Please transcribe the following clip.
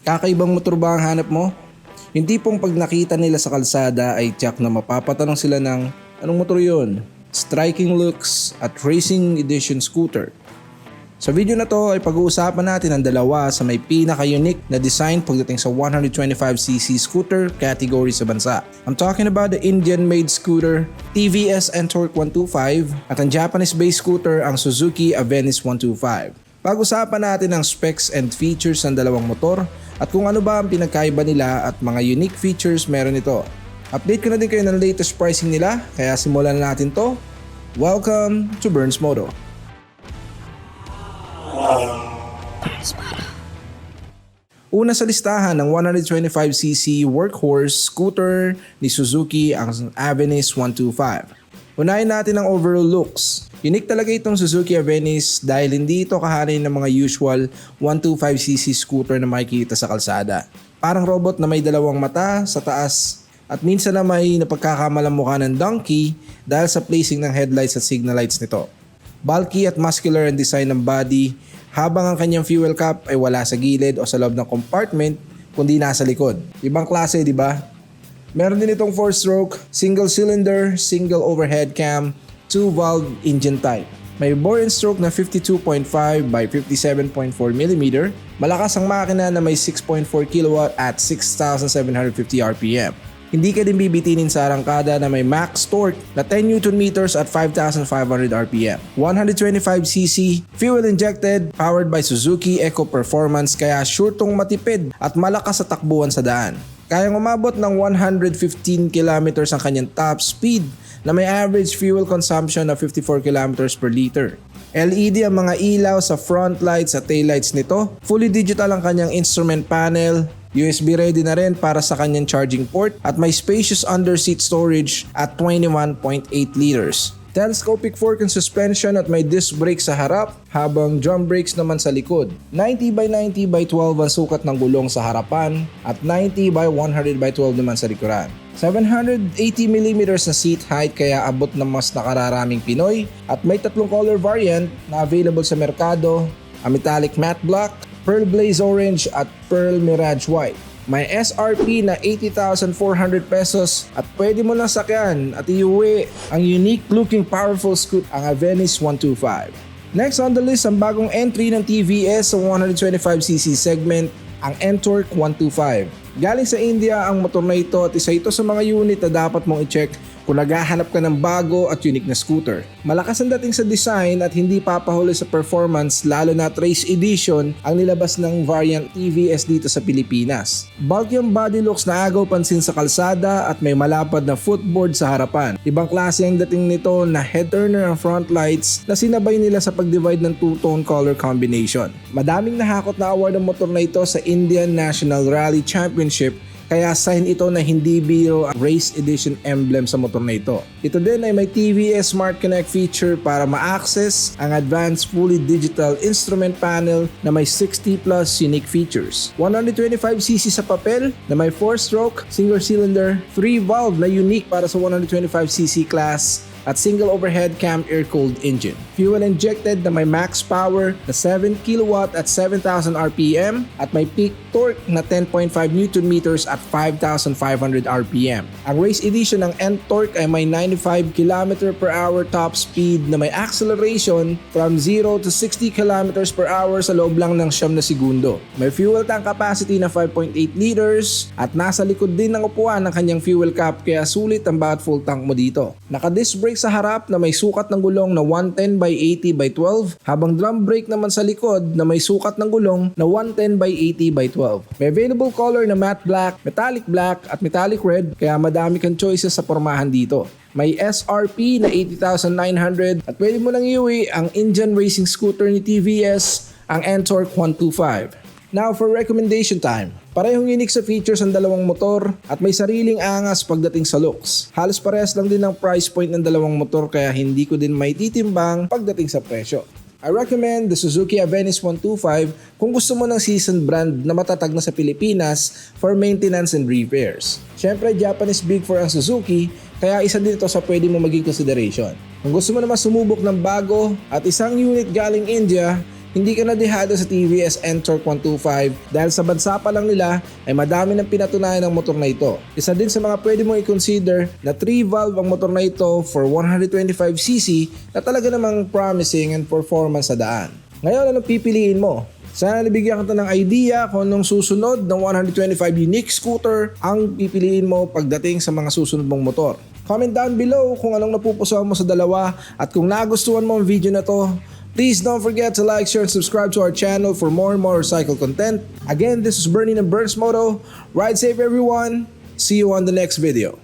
Kakaibang motor ba ang hanap mo? Yung tipong pag nakita nila sa kalsada ay tiyak na mapapatanong sila ng anong motor yun? Striking looks at racing edition scooter. Sa video na to ay pag-uusapan natin ang dalawa sa may pinaka-unique na design pagdating sa 125cc scooter category sa bansa. I'm talking about the Indian-made scooter TVS Ntorq 125 at ang Japanese-based scooter ang Suzuki Avenis 125. Pag-usapan natin ang specs and features ng dalawang motor at kung ano ba ang pinagkaiba nila at mga unique features meron ito. Update ko na din kayo ng latest pricing nila kaya simulan na natin to. Welcome to Burns Moto. Una sa listahan ng 125cc workhorse scooter ni Suzuki ang Avenis 125. Unahin natin ang overall looks. Unique talaga itong Suzuki Avenis dahil hindi ito kahanay ng mga usual 125cc scooter na makikita sa kalsada. Parang robot na may dalawang mata sa taas at minsan na may napagkakamalang mukha ng donkey dahil sa placing ng headlights at signal lights nito. Bulky at muscular ang design ng body habang ang kanyang fuel cap ay wala sa gilid o sa loob ng compartment kundi nasa likod. Ibang klase, di ba? Meron din itong 4-stroke, single cylinder, single overhead cam, 2-valve engine type. May bore and stroke na 52.5 by 57.4 mm. Malakas ang makina na may 6.4 kW at 6,750 RPM. Hindi ka din bibitinin sa arangkada na may max torque na 10 Nm at 5,500 RPM. 125cc, fuel injected, powered by Suzuki Eco Performance kaya sure tong matipid at malakas sa takbuhan sa daan. Kayang umabot ng 115 km ang kanyang top speed na may average fuel consumption na 54 km per liter. LED ang mga ilaw sa front lights at taillights nito. Fully digital ang kanyang instrument panel. USB ready na rin para sa kanyang charging port at may spacious under-seat storage at 21.8 liters. Telescopic fork and suspension at may disc brake sa harap habang drum brakes naman sa likod. 90 by 90 by 12 ang sukat ng gulong sa harapan at 90 by 100 by 12 naman sa likuran. 780mm na seat height kaya abot ng mas nakararaming Pinoy at may tatlong color variant na available sa merkado, a metallic matte black, pearl blaze orange at pearl mirage white. May SRP na 80,400 pesos at pwede mo lang sakyan at iuwi ang unique looking powerful scoot ang Avenis 125. Next on the list ang bagong entry ng TVS sa 125cc segment, ang Ntorq 125. Galing sa India ang motor na ito at isa ito sa mga unit na dapat mong i-check kung naghahanap ka ng bago at unique na scooter. Malakas ang dating sa design at hindi papahuli sa performance lalo na race edition ang nilabas ng variant TVS dito sa Pilipinas. Bulky ang body looks na agaw pansin sa kalsada at may malapad na footboard sa harapan. Ibang klase ang dating nito na head turner ang front lights na sinabay nila sa pag-divide ng two-tone color combination. Madaming nahakot na award ang motor na ito sa Indian National Rally Championship kaya sign ito na hindi biro ang race edition emblem sa motor na ito. Ito din ay may TVS Smart Connect feature para ma-access ang advanced fully digital instrument panel na may 60 plus unique features. 125cc sa papel na may 4-stroke, single cylinder, 3-valve na unique para sa 125cc class at single overhead cam air-cooled engine. Fuel injected na may max power na 7 kW at 7,000 RPM at may peak torque na 10.5 Nm at 5,500 RPM. Ang race edition ng Ntorq ay may 95 km per hour top speed na may acceleration from 0 to 60 km per hour sa loob lang ng 9 na segundo. May fuel tank capacity na 5.8 liters at nasa likod din ng upuan ng kanyang fuel cap kaya sulit ang bawat full tank mo dito. Naka-disc brake sa harap na may sukat ng gulong na 110 by 80 by 12 habang drum brake naman sa likod na may sukat ng gulong na 110 by 80 by 12. May available color na matte black, metallic black at metallic red kaya madami kang choices sa pormahan dito. May SRP na 80,900 at pwede mo lang iuwi ang Indian racing scooter ni TVS, ang Ntorq 125. Now for recommendation time. Parehong unique sa features ang dalawang motor at may sariling angas pagdating sa looks. Halos parehas lang din ang price point ng dalawang motor kaya hindi ko din maititimbang pagdating sa presyo. I recommend the Suzuki Avenis 125 kung gusto mo ng seasoned brand na matatag na sa Pilipinas for maintenance and repairs. Siyempre Japanese Big 4 ang Suzuki kaya isa din ito sa pwede mo maging consideration. Kung gusto mo naman sumubok ng bago at isang unit galing India, hindi ka na dehado sa TVS N-Torque 125 dahil sa bansa pa lang nila ay madami ng pinatunayan ng motor na ito. Isa din sa mga pwede mong i-consider na 3-valve ang motor na ito for 125cc na talaga namang promising and performance sa daan. Ngayon, anong pipiliin mo? Sana nabigyan kita ng idea kung anong susunod ng 125 unique scooter ang pipiliin mo pagdating sa mga susunod mong motor. Comment down below kung anong napupusuan mo sa dalawa at kung nagustuhan mo ang video na to, please don't forget to like, share, and subscribe to our channel for more and more recycled content. Again, this is Bernie ng Burns Moto. Ride safe everyone. See you on the next video.